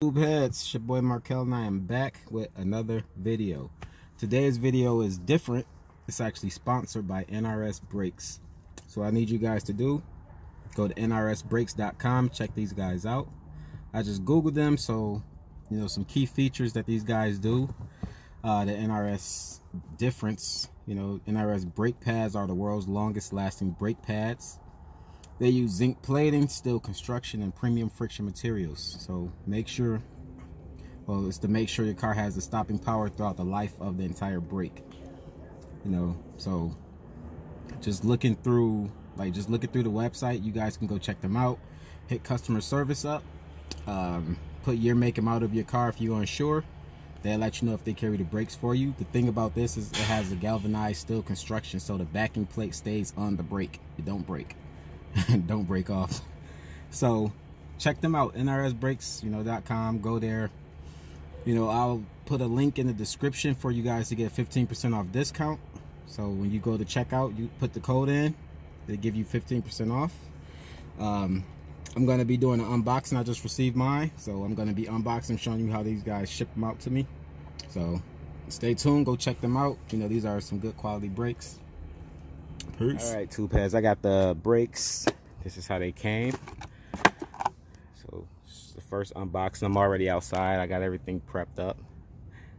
YouTube heads, it's your boy Markel and I am back with another video. Today's video is different. It's actually sponsored by NRS Brakes. So I need you guys to do, go to nrsbrakes.com, check these guys out. I just googled them, so you know some key features that these guys do. The NRS difference, you know, NRS brake pads are the world's longest lasting brake pads. They use zinc plating, steel construction, and premium friction materials. So make sure, well, it's to make sure your car has the stopping power throughout the life of the entire brake. You know, so just looking through the website, you guys can go check them out. Hit customer service up. Put year, make, and model of your car if you're unsure. They'll let you know if they carry the brakes for you. The thing about this is it has a galvanized steel construction, so the backing plate stays on the brake. It don't break. Don't break off. So check them out, nrsbrakes.com. Go there. You know, I'll put a link in the description for you guys to get 15% off discount. So when you go to checkout, you put the code in, they give you 15% off. I'm going to be doing an unboxing. I just received mine, so I'm going to be unboxing, showing you how these guys ship them out to me. So stay tuned, go check them out. You know, these are some good quality brakes. Peace. All right, tube heads, I got the brakes. This is how they came. So this is the first unboxing. I'm already outside. I got everything prepped up.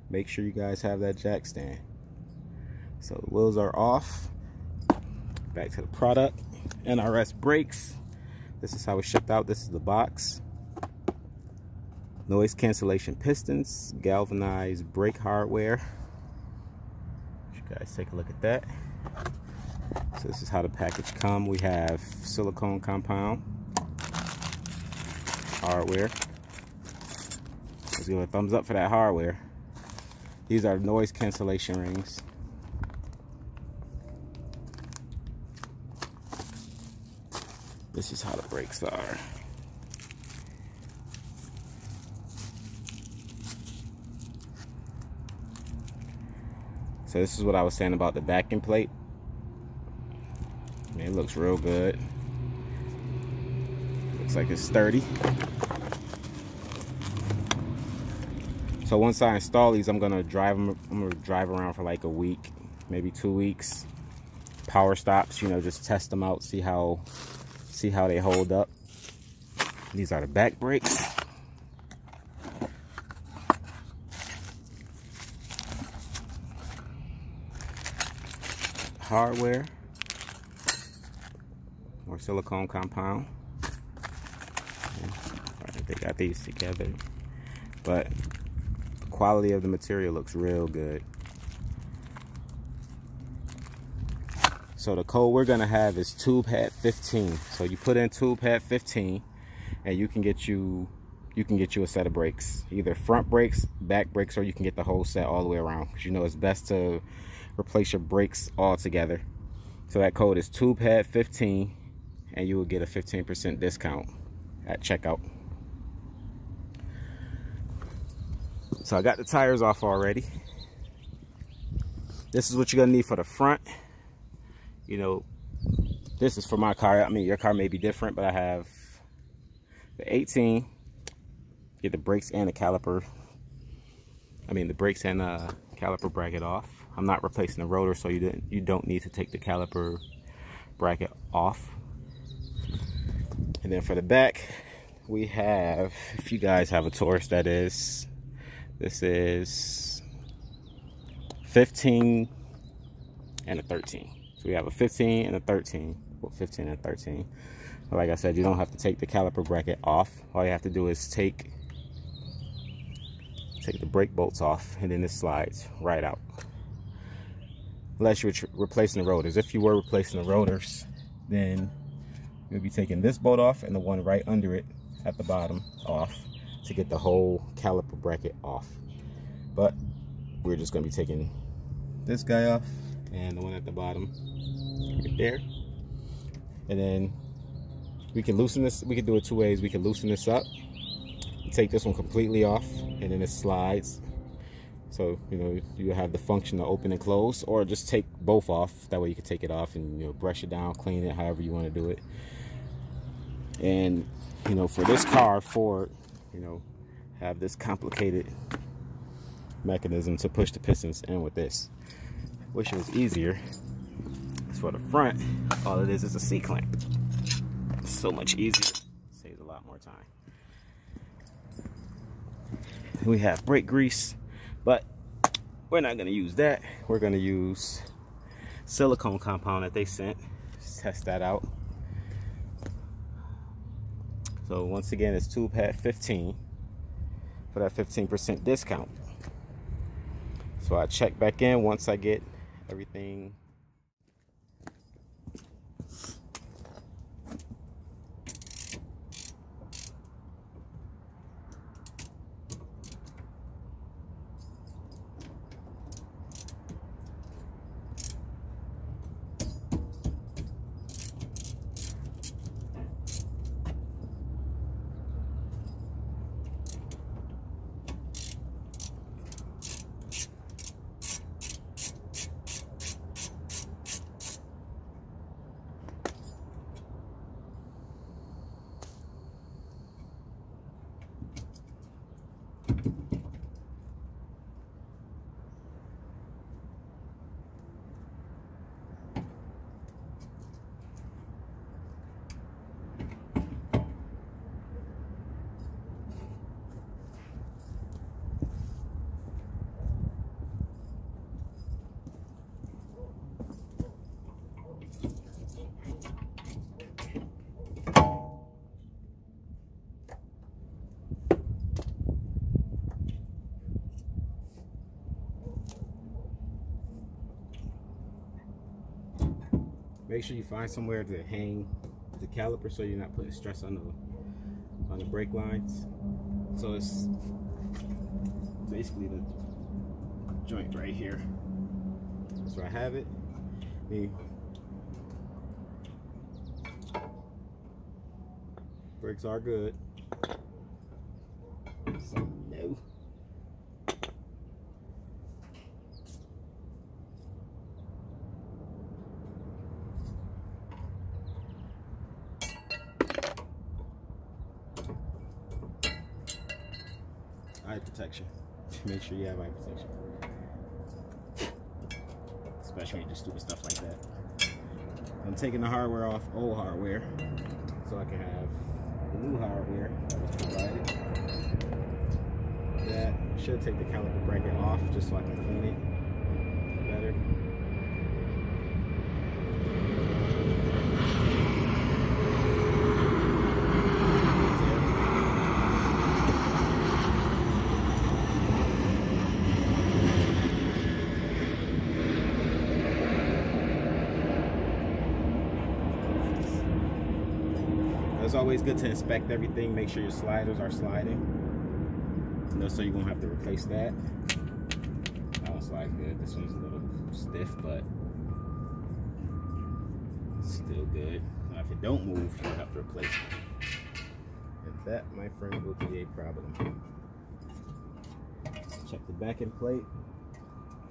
Make sure you guys have that jack stand. So the wheels are off. Back to the product. NRS brakes. This is how it's shipped out. This is the box. Noise cancellation pistons, galvanized brake hardware. You guys take a look at that. So this is how the package comes. We have silicone compound hardware. Let's give a thumbs up for that hardware. These are noise cancellation rings. This is how the brakes are. So this is what I was saying about the backing plate. It looks real good. Looks like it's sturdy. So once I install these, I'm gonna drive them. I'm gonna drive around for like a week, maybe 2 weeks. Power stops, you know, just test them out, see how they hold up. These are the back brakes. Hardware. More silicone compound. They got these together, but the quality of the material looks real good. So the code we're gonna have is TubeHead15. So you put in TubeHead15 and you can get you a set of brakes, either front brakes, back brakes, or you can get the whole set all the way around, because you know it's best to replace your brakes all together. So that code is TubeHead15 and you will get a 15% discount at checkout. So I got the tires off already. This is what you're gonna need for the front. You know, this is for my car. I mean, your car may be different, but I have the 18. Get the brakes and the caliper. I mean, the brakes and caliper bracket off. I'm not replacing the rotor, so you don't need to take the caliper bracket off. And then for the back, we have, if you guys have a Taurus, that is, this is 15 and a 13. So we have a 15 and a 13. Well, 15 and a 13. But like I said, you don't have to take the caliper bracket off. All you have to do is take the brake bolts off, and then this slides right out. Unless you're replacing the rotors. If you were replacing the rotors, then you'll be taking this bolt off and the one right under it at the bottom off to get the whole caliper bracket off. But we're just going to be taking this guy off and the one at the bottom right there. And then we can loosen this. We can do it two ways. We can loosen this up, take this one completely off, and then it slides. So, you know, you have the function to open and close, or just take both off. That way you can take it off and, you know, brush it down, clean it, however you want to do it. And, you know, for this car, Ford, you know, have this complicated mechanism to push the pistons in with this. Wish it was easier. As for the front, all it is a C-clamp. So much easier, saves a lot more time. We have brake grease, but we're not gonna use that. We're gonna use silicone compound that they sent. Just test that out. So once again, it's tube pad 15 for that 15% discount. So I check back in once I get everything. Make sure you find somewhere to hang the caliper so you're not putting stress on the brake lines. So it's basically the joint right here. So I have it. Brakes are good. So no. Eye protection. Make sure you have eye protection. Especially when you do stupid stuff like that. I'm taking the hardware off old hardware so I can have the new hardware that was provided. That should take the caliper bracket off just so I can clean it better. It's always good to inspect everything, make sure your sliders are sliding. So you won't have to replace that. That one slides good. This one's a little stiff, but it's still good. Now, if it don't move, you'll have to replace it. And that, my friend, will be a problem. Check the backing plate.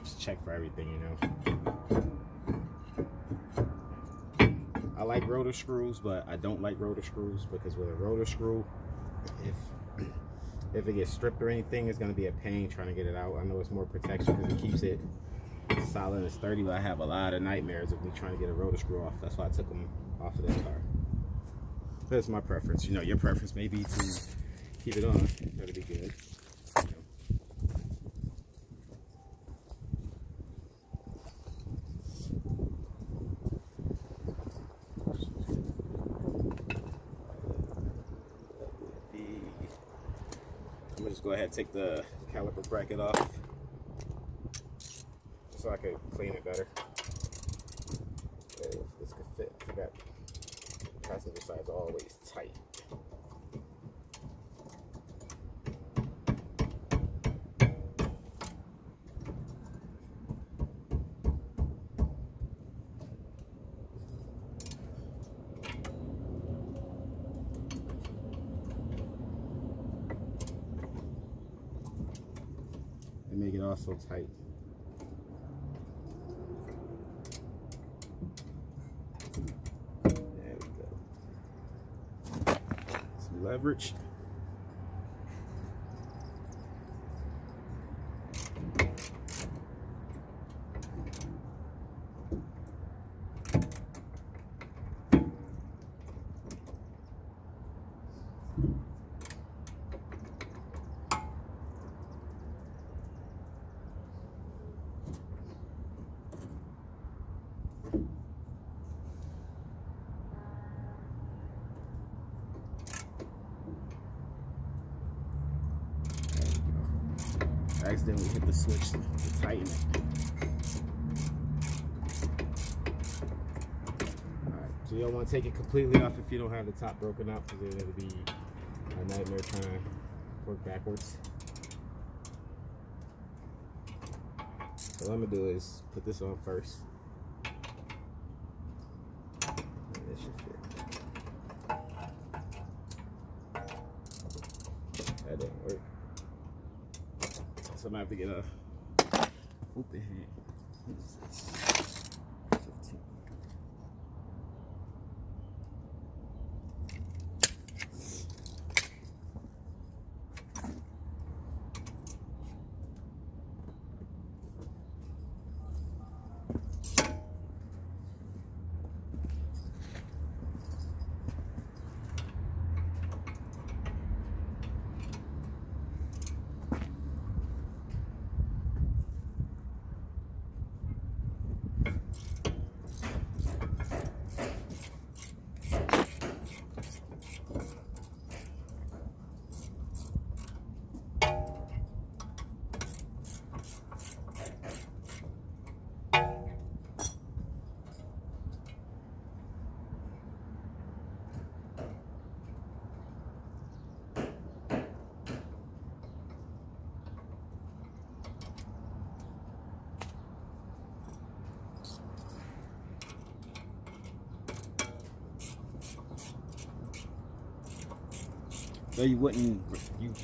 Just check for everything, you know. I like rotor screws, but I don't like rotor screws because with a rotor screw, if it gets stripped or anything, it's going to be a pain trying to get it out. I know it's more protection because it keeps it solid and sturdy, but I have a lot of nightmares of me trying to get a rotor screw off. That's why I took them off of this car. That's my preference. You know, your preference may be to keep it on. That'll be good. I'm gonna just go ahead and take the caliper bracket off so I can clean it better. If this could fit, I forgot the passenger side's always tight. Make it all so tight. There we go. Some leverage. I accidentally hit the switch to tighten it. Alright, so you don't want to take it completely off if you don't have the top broken out, because it'll be a nightmare trying to work backwards. So what I'm going to do is put this on first. And this should fit. That didn't work. So I'm gonna have to get a open hand. What is this? 15. So you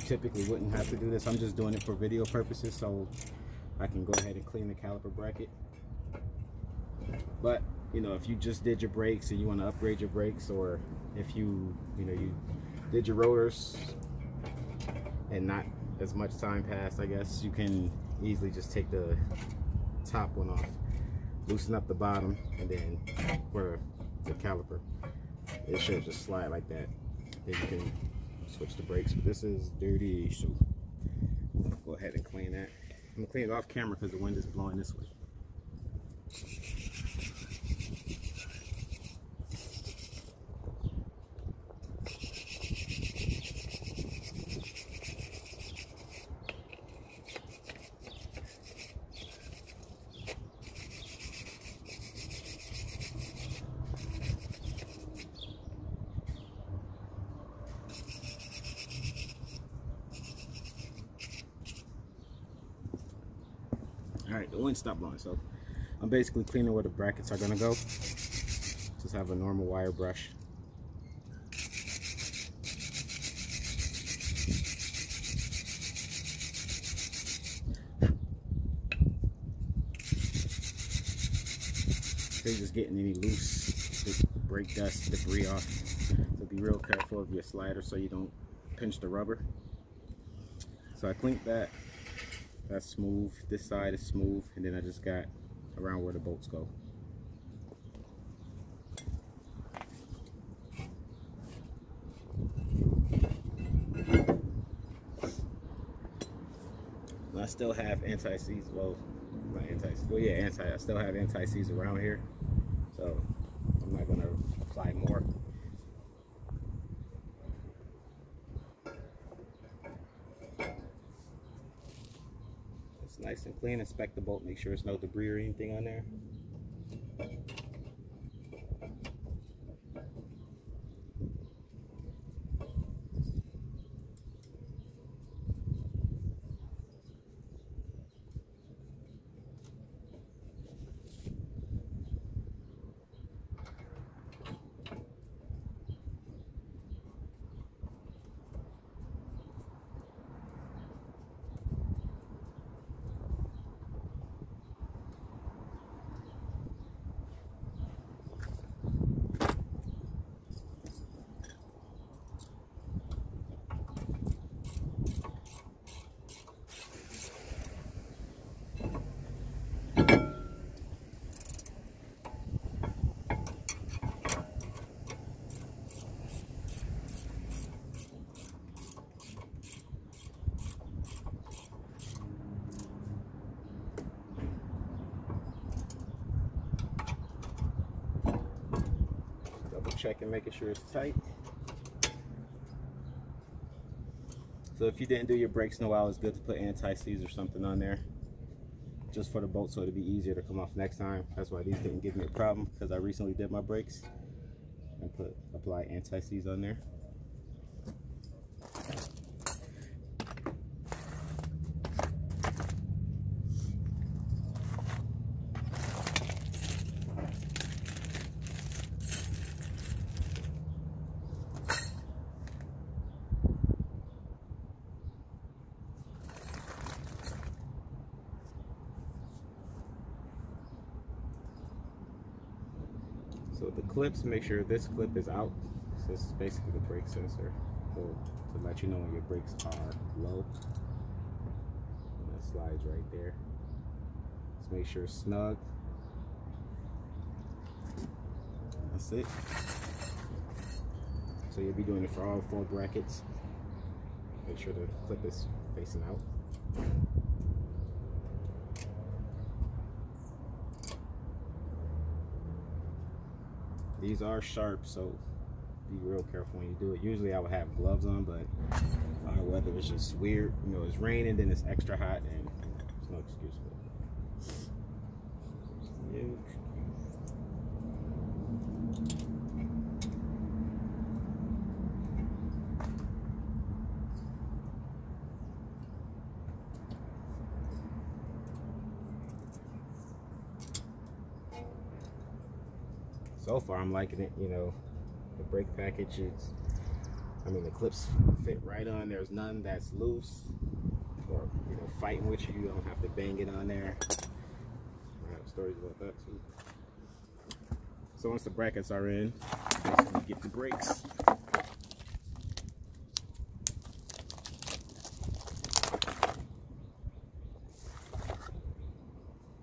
typically wouldn't have to do this. I'm just doing it for video purposes, so I can go ahead and clean the caliper bracket. But you know, if you just did your brakes and you want to upgrade your brakes, or if you did your rotors and not as much time passed, I guess you can easily just take the top one off, loosen up the bottom, and then for the caliper, it should just slide like that. Then you can switch the brakes. But this is dirty, so I'll go ahead and clean that. I'm gonna clean it off camera because the wind is blowing this way. Alright, the wind stopped blowing, so I'm basically cleaning where the brackets are gonna go. Just have a normal wire brush. So you're just getting any loose brake dust, debris off. So be real careful of your slider so you don't pinch the rubber. So I cleaned that. That's smooth. This side is smooth, and then I just got around where the bolts go. And I still have anti-seize. Well, not anti-seize. Well, yeah, I still have anti-seize around here, so I'm not gonna apply more. Nice and clean. Inspect the bolt, make sure there's no debris or anything on there. checking, making sure it's tight. So if you didn't do your brakes in a while, it's good to put anti-seize or something on there just for the bolt, so it'll be easier to come off next time. That's why these didn't give me a problem, because I recently did my brakes and apply anti-seize on there. So the clips, make sure this clip is out. So this is basically the brake sensor to let you know when your brakes are low. And that slides right there. Just make sure it's snug. That's it. So you'll be doing it for all 4 brackets. Make sure the clip is facing out. These are sharp, so be real careful when you do it. Usually I would have gloves on, but our weather is just weird. You know, it's raining, then it's extra hot, and there's no excuse for it. So far I'm liking it. You know, the brake package is, I mean, the clips fit right on. There's none that's loose or, you know, fighting with you. You don't have to bang it on there. I have stories about that too. So once the brackets are in, basically get the brakes.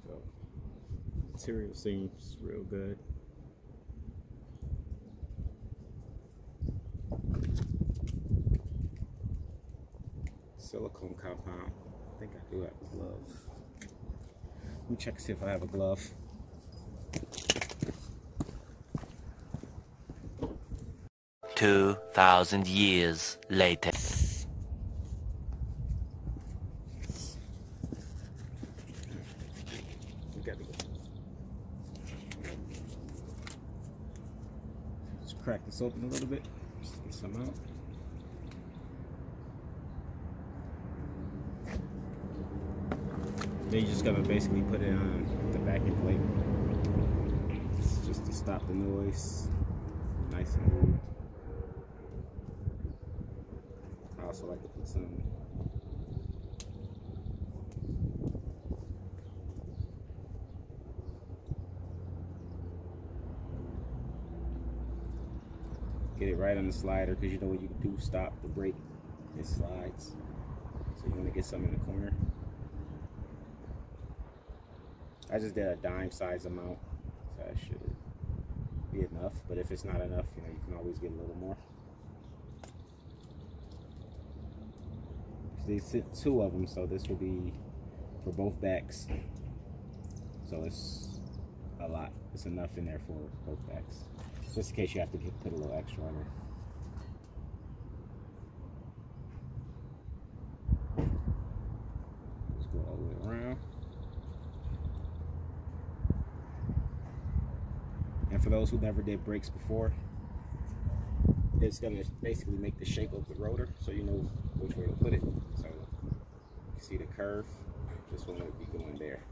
So material seems real good. Silicone compound. I think I do have a glove. Let me check to see if I have a glove. "2,000 years later." Got to go. Just crack this open a little bit. Just get some out. Then you're just gonna basically put it on the backing plate, just to stop the noise, nice and smooth. I also like to put some get it right on the slider, because you know when you do stop the brake, it slides. So you want to get some in the corner. I just did a dime size amount, so that should be enough. But if it's not enough, you know, you can always get a little more. They sit 2 of them, so this will be for both backs. So it's a lot. It's enough in there for both backs, just in case you have to put a little extra on there. Let's go all the way around. And for those who never did brakes before, it's going to basically make the shape of the rotor, so you know which way to put it. So you see the curve, this one would be going there.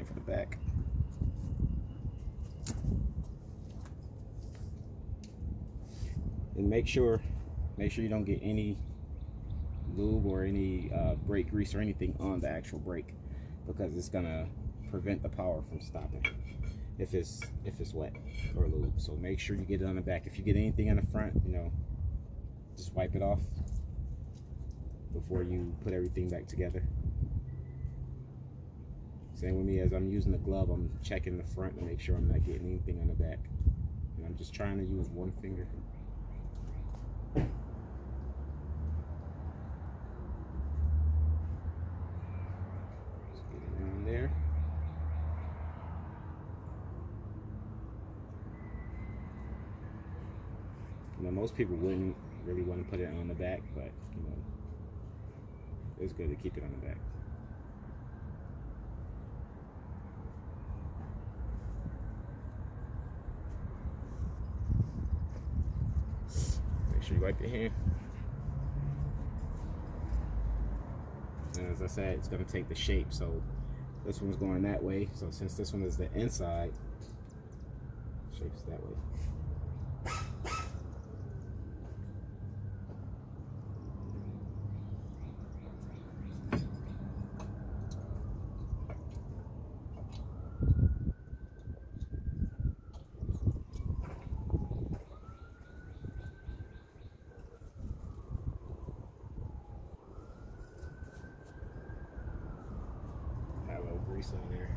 For the back. And make sure you don't get any lube or any brake grease or anything on the actual brake, because it's gonna prevent the power from stopping if it's wet or lube. So make sure you get it on the back. If you get anything on the front, you know, just wipe it off. before you put everything back together. Same with me, as I'm using the glove, I'm checking the front to make sure I'm not getting anything on the back. And I'm just trying to use one finger. Just get it around there. You know, most people wouldn't really want to put it on the back, but you know, it's good to keep it on the back. Make sure you wipe your hand. And as I said, it's going to take the shape. So this one's going that way. So since this one is the inside, shape's that way. Got a little grease on there.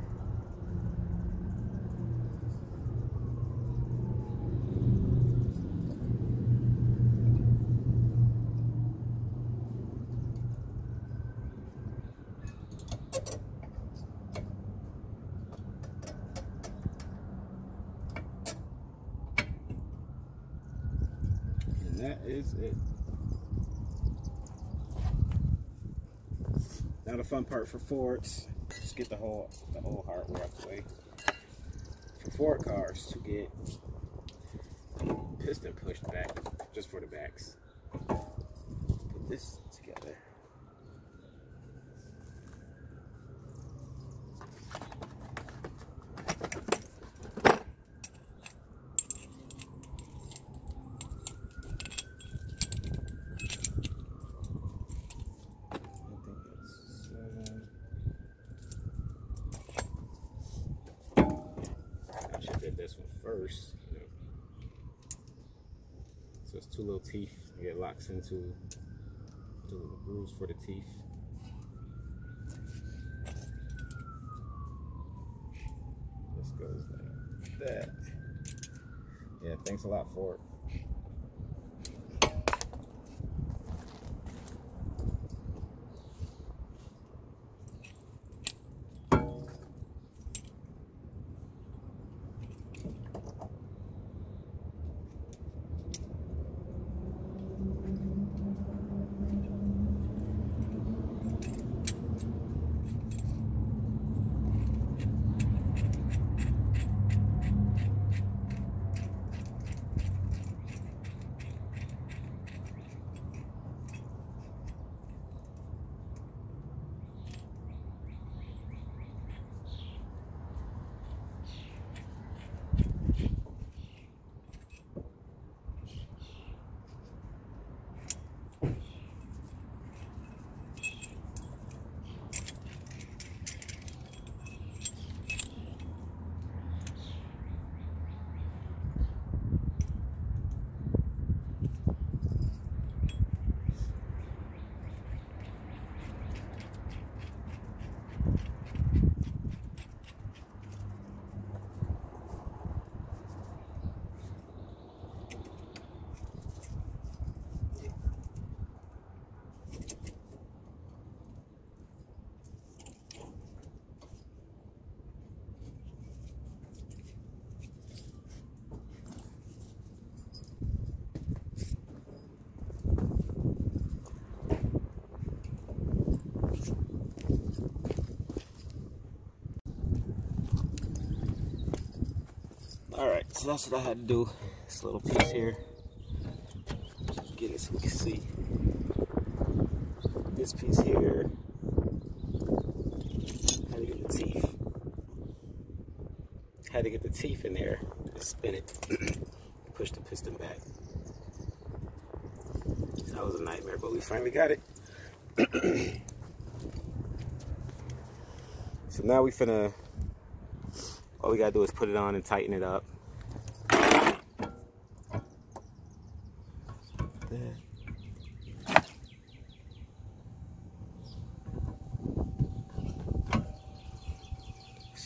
And that is it. Now the fun part for Fords, just get the whole hardware out the way. For Ford cars, to get the piston pushed back, just for the backs. Put this together. This one first, you know. So it's two little teeth. It locks into the little grooves for the teeth. This goes like that. Yeah, thanks a lot for it. Alright, so that's what I had to do. This little piece here. Just get it so we can see. This piece here. Had to get the teeth. Had to get the teeth in there. Just spin it. Push the piston back. That was a nightmare, but we finally got it. So now we finna, all we gotta do is put it on and tighten it up.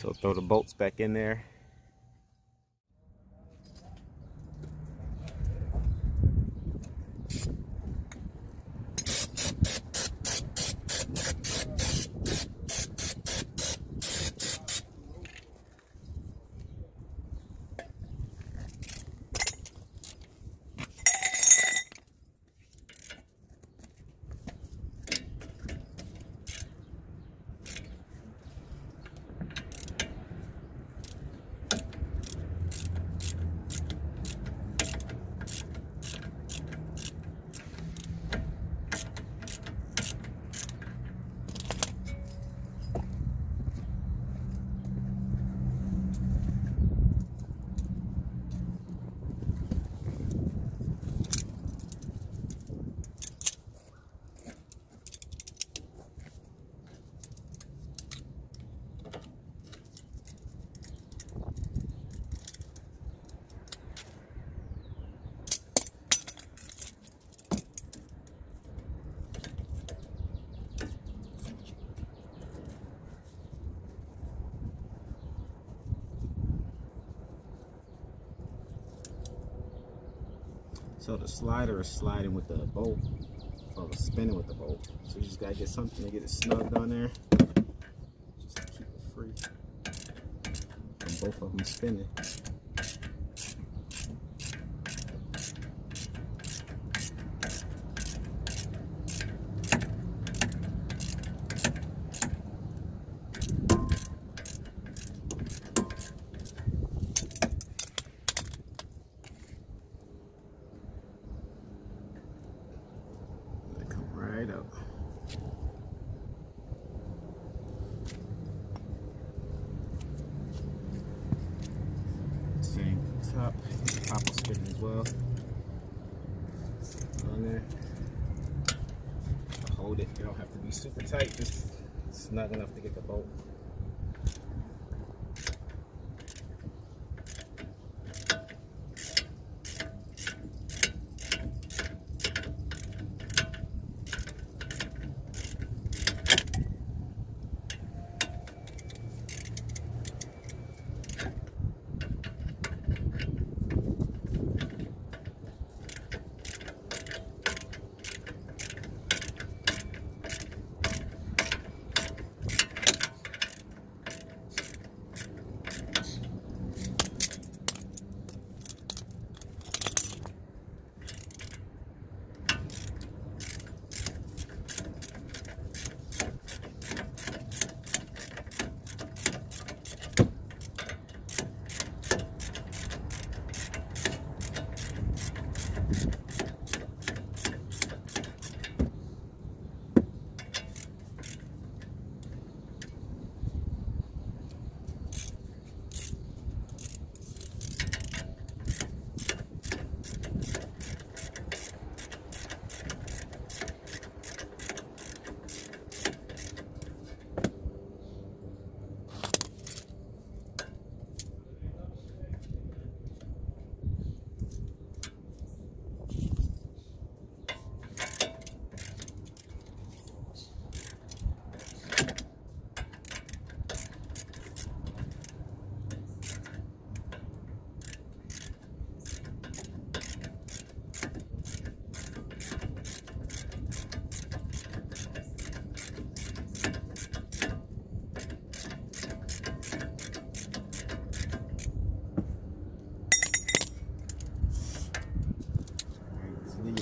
So throw the bolts back in there. So the slider is sliding with the bolt, or spinning with the bolt. So you just gotta get something to get it snugged on there, just to keep it free. And both of them spinning. Right up. Same top. The top will spin as well. On there. Hold it. You don't have to be super tight. Just snug enough to get the bolt.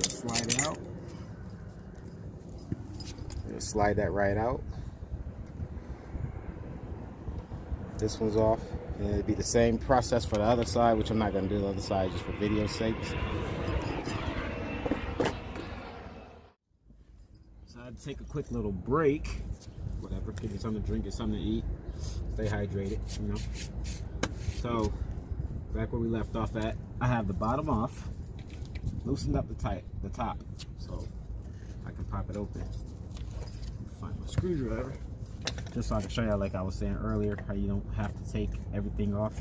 Slide it out. Just slide that right out. This one's off. And it'd be the same process for the other side, which I'm not going to do the other side just for video sakes. So I had to take a quick little break. Whatever, give you something to drink, get something to eat. Stay hydrated, you know. So, back where we left off at, I have the bottom off. Loosened up the top, so I can pop it open. Find my screwdriver, just so I can show you, like I was saying earlier, how you don't have to take everything off.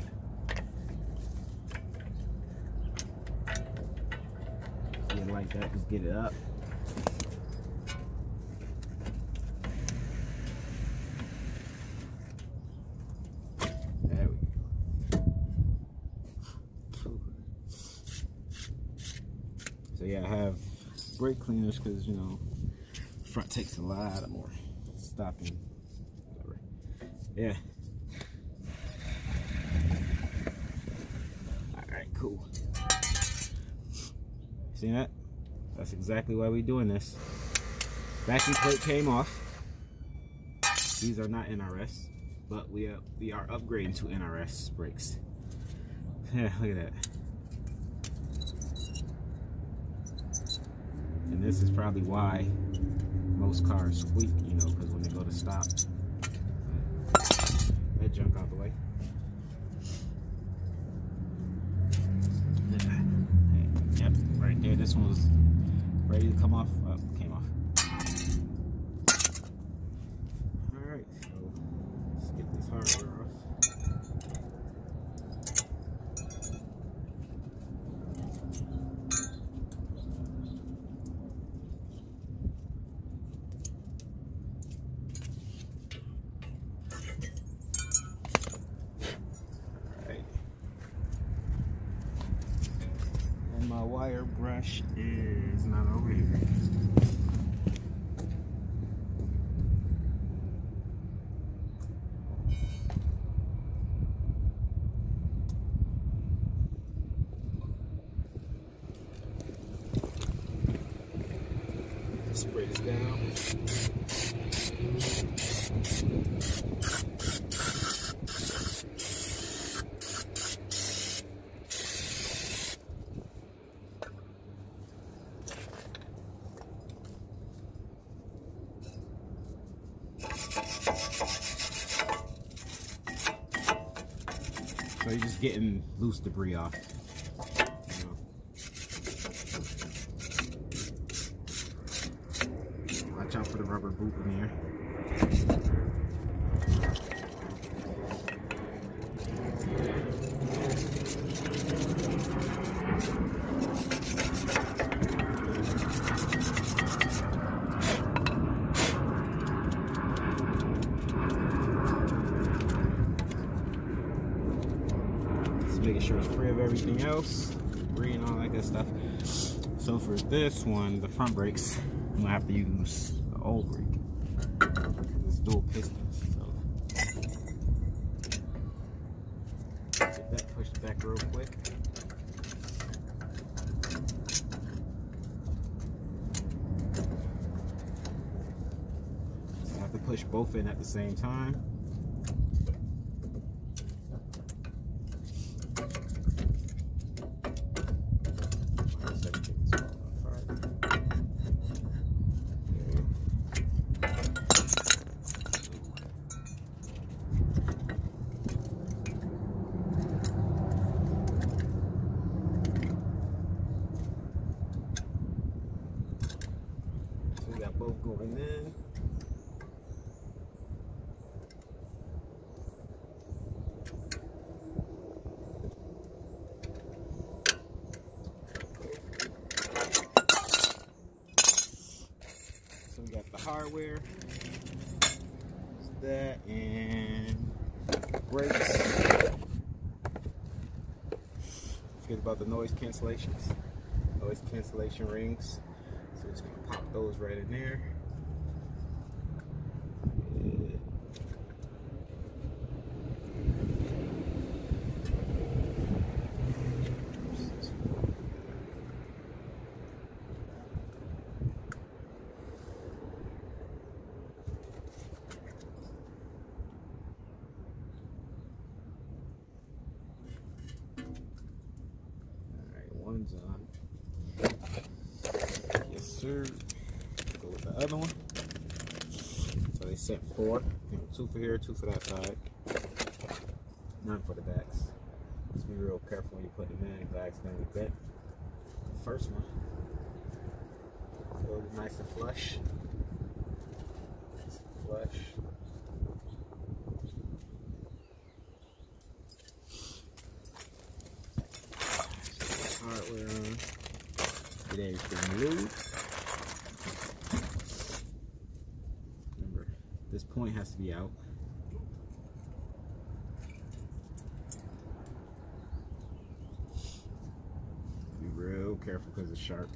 Yeah, like that, just get it up. So yeah, I have brake cleaners because, you know, front takes a lot more stopping, whatever. Yeah. Alright, cool. See that? That's exactly why we're doing this. Vacuum plate came off. These are not NRS, but we are upgrading to NRS brakes. Yeah, look at that. And this is probably why most cars squeak, you know, because when they go to stop, that junk out the way. Yep, right there. This one was ready to come off. Came off. All right, so let's get this hardware off. My wire brush is not over here. Spray this down. So you're just getting loose debris off. You know. Watch out for the rubber boot in here. Making sure it's free of everything else, debris and all that good stuff. So for this one, the front brakes, I'm gonna have to use the old brake because it's dual pistons. So get that pushed back real quick. So I have to push both in at the same time. Both going in. So we got the hardware, that, and brakes. Forget about the noise cancellations, noise cancellation rings. So just gonna pop those right in there. Alright, one's on. Yes, sir. Go with the other one. So they sent 4. You know, 2 for here, 2 for that side. None for the backs. Just be real careful when you put them in. The back's gonna be bent. The first one. So it's nice and flush. Nice and flush. So hardware on. Get everything loose. Remember, this point has to be out. Be real careful because it's sharp.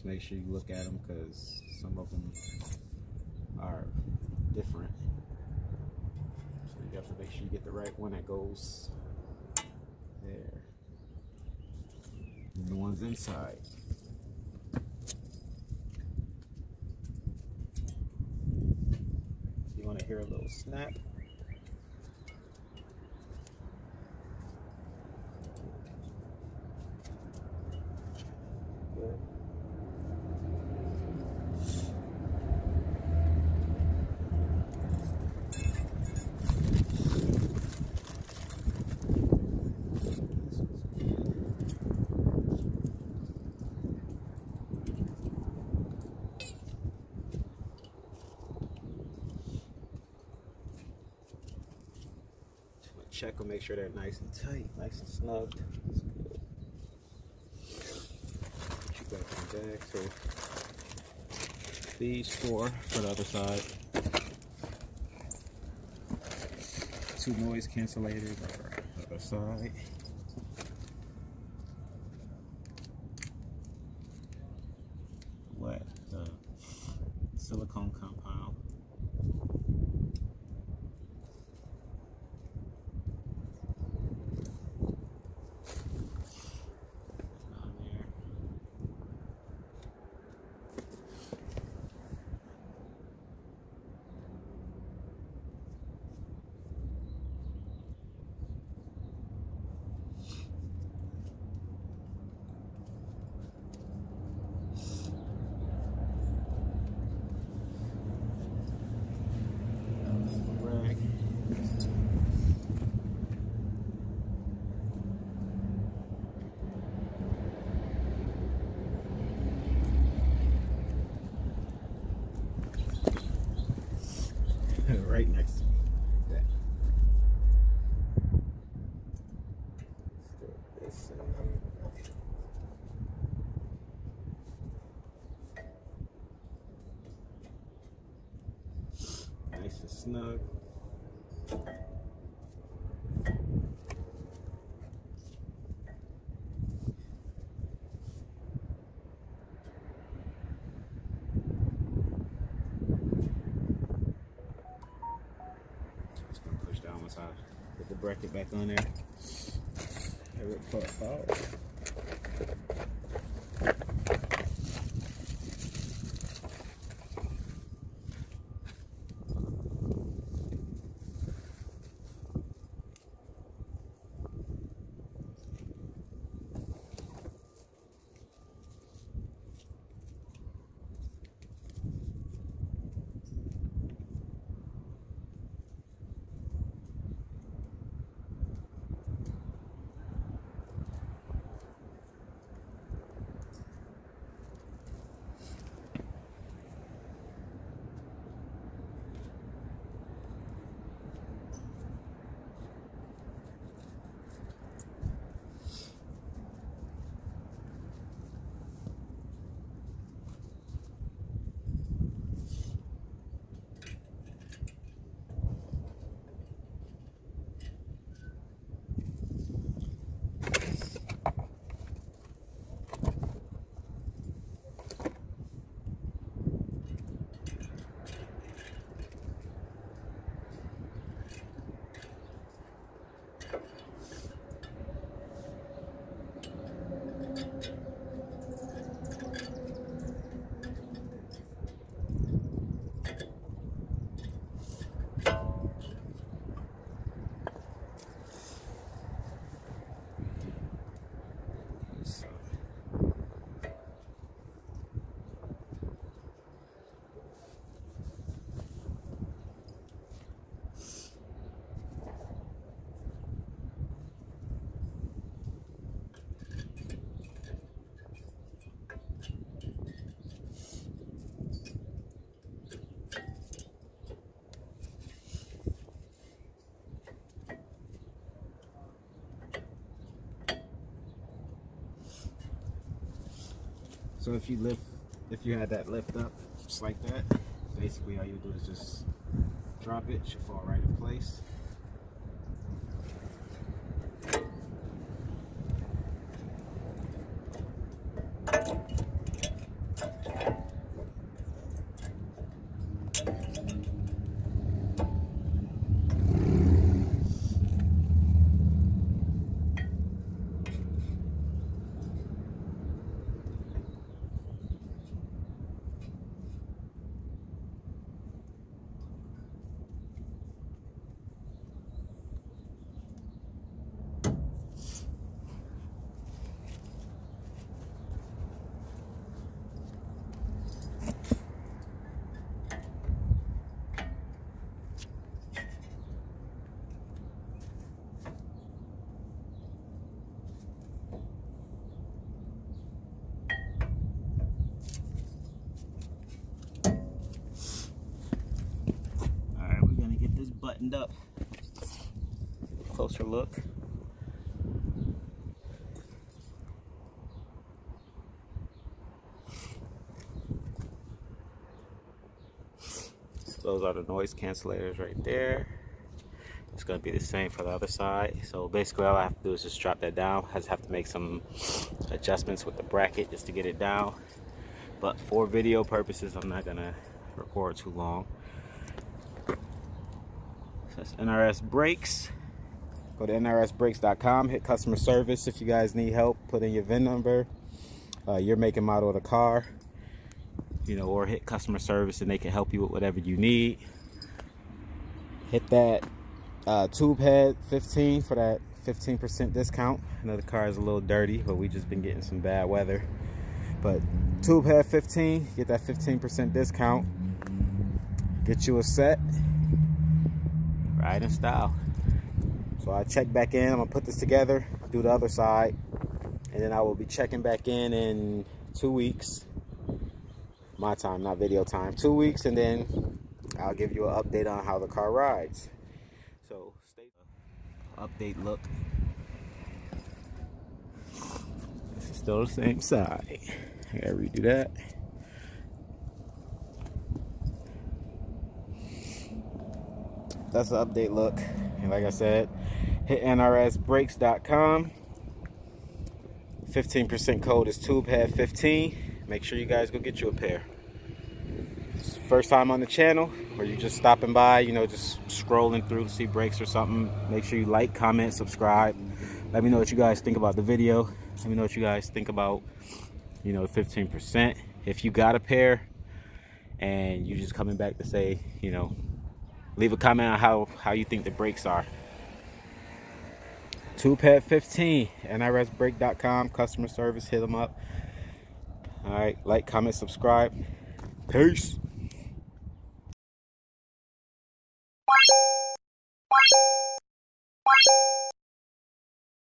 make sure you look at them because some of them are different. So you have to make sure you get the right one that goes there. And the ones inside. You want to hear a little snap. Good. Check them, make sure they're nice and tight, nice and snug. That's good. Put you back in the bag. So these four for the other side. 2 noise cancellators on the other side. Wet silicone compound. Right next to me. Yeah. Let's throw this in. Nice and snug. Put the bracket back on there. Have it pop out. So if you had that lift up just like that, basically all you do is just drop it, it should fall right in place. tightened up. Closer look. So those are the noise cancellators right there. It's going to be the same for the other side. So basically all I have to do is just drop that down. I just have to make some adjustments with the bracket just to get it down. But for video purposes, I'm not going to record too long. So that's NRS Brakes. Go to nrsbrakes.com, hit customer service if you guys need help. Put in your VIN number, your make and model of the car, you know, or hit customer service and they can help you with whatever you need. Hit that tube head 15 for that 15% discount. I know the car is a little dirty, but we just been getting some bad weather. But tube head 15, get that 15% discount. Get you a set, ride in style. So I check back in. I'm gonna put this together, do the other side, and then I will be checking back in 2 weeks. My time, not video time. 2 weeks, and then I'll give you an update on how the car rides. So stay. Update look. This is still the same side. I gotta redo that. That's the update look. And like I said, hit nrsbrakes.com. 15% code is tubehead15. Make sure you guys go get you a pair. First time on the channel, or you just stopping by, you know, just scrolling through to see brakes or something, make sure you like, comment, subscribe. Let me know what you guys think about the video. Let me know what you guys think about, you know, 15%. If you got a pair and you just coming back to say, you know, leave a comment on how you think the brakes are. Tubehead15, nrsbrake.com, customer service, hit them up. All right, like, comment, subscribe. Peace.